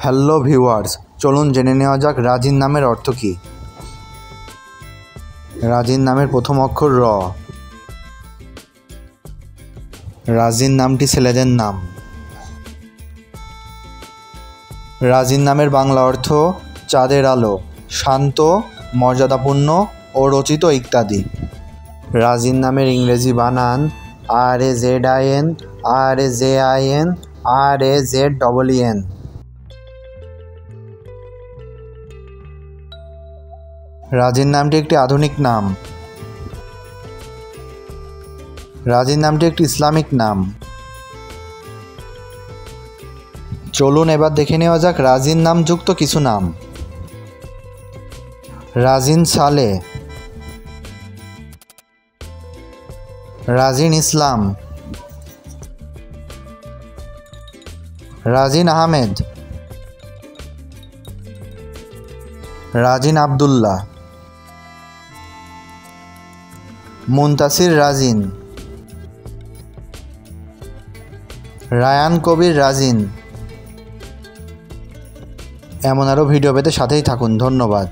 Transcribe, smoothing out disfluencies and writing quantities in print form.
Hello viewers, চলুন জেনে নেওয়া যাক রাজিন নামের অর্থ কী। রাজিন নামের প্রথম অক্ষর র। রাজিন নামটি ছেলেদের নাম। রাজিন নামের বাংলা অর্থ চাঁদের আলো, শান্ত, মর্যাদাপূর্ণ ও রচিত ইত্যাদি। রাজিন নামের ইংরেজি বানান RAZIN, RAJIN, RAZEEN। রাজিন নামটি একটি আধুনিক নাম। রাজিন নামটি একটি ইসলামিক নাম। চলুন এবার দেখে নেওয়া যাক রাজিন নাম যুক্ত কিছু নাম। রাজিন সালে, রাজিন ইসলাম, রাজিন আহমেদ, রাজিন আবদুল্লাহ, মুনতাসির রাজিন, রায়ান কবির রাজিন। এমন আরও ভিডিও পেতে সাথেই থাকুন। ধন্যবাদ।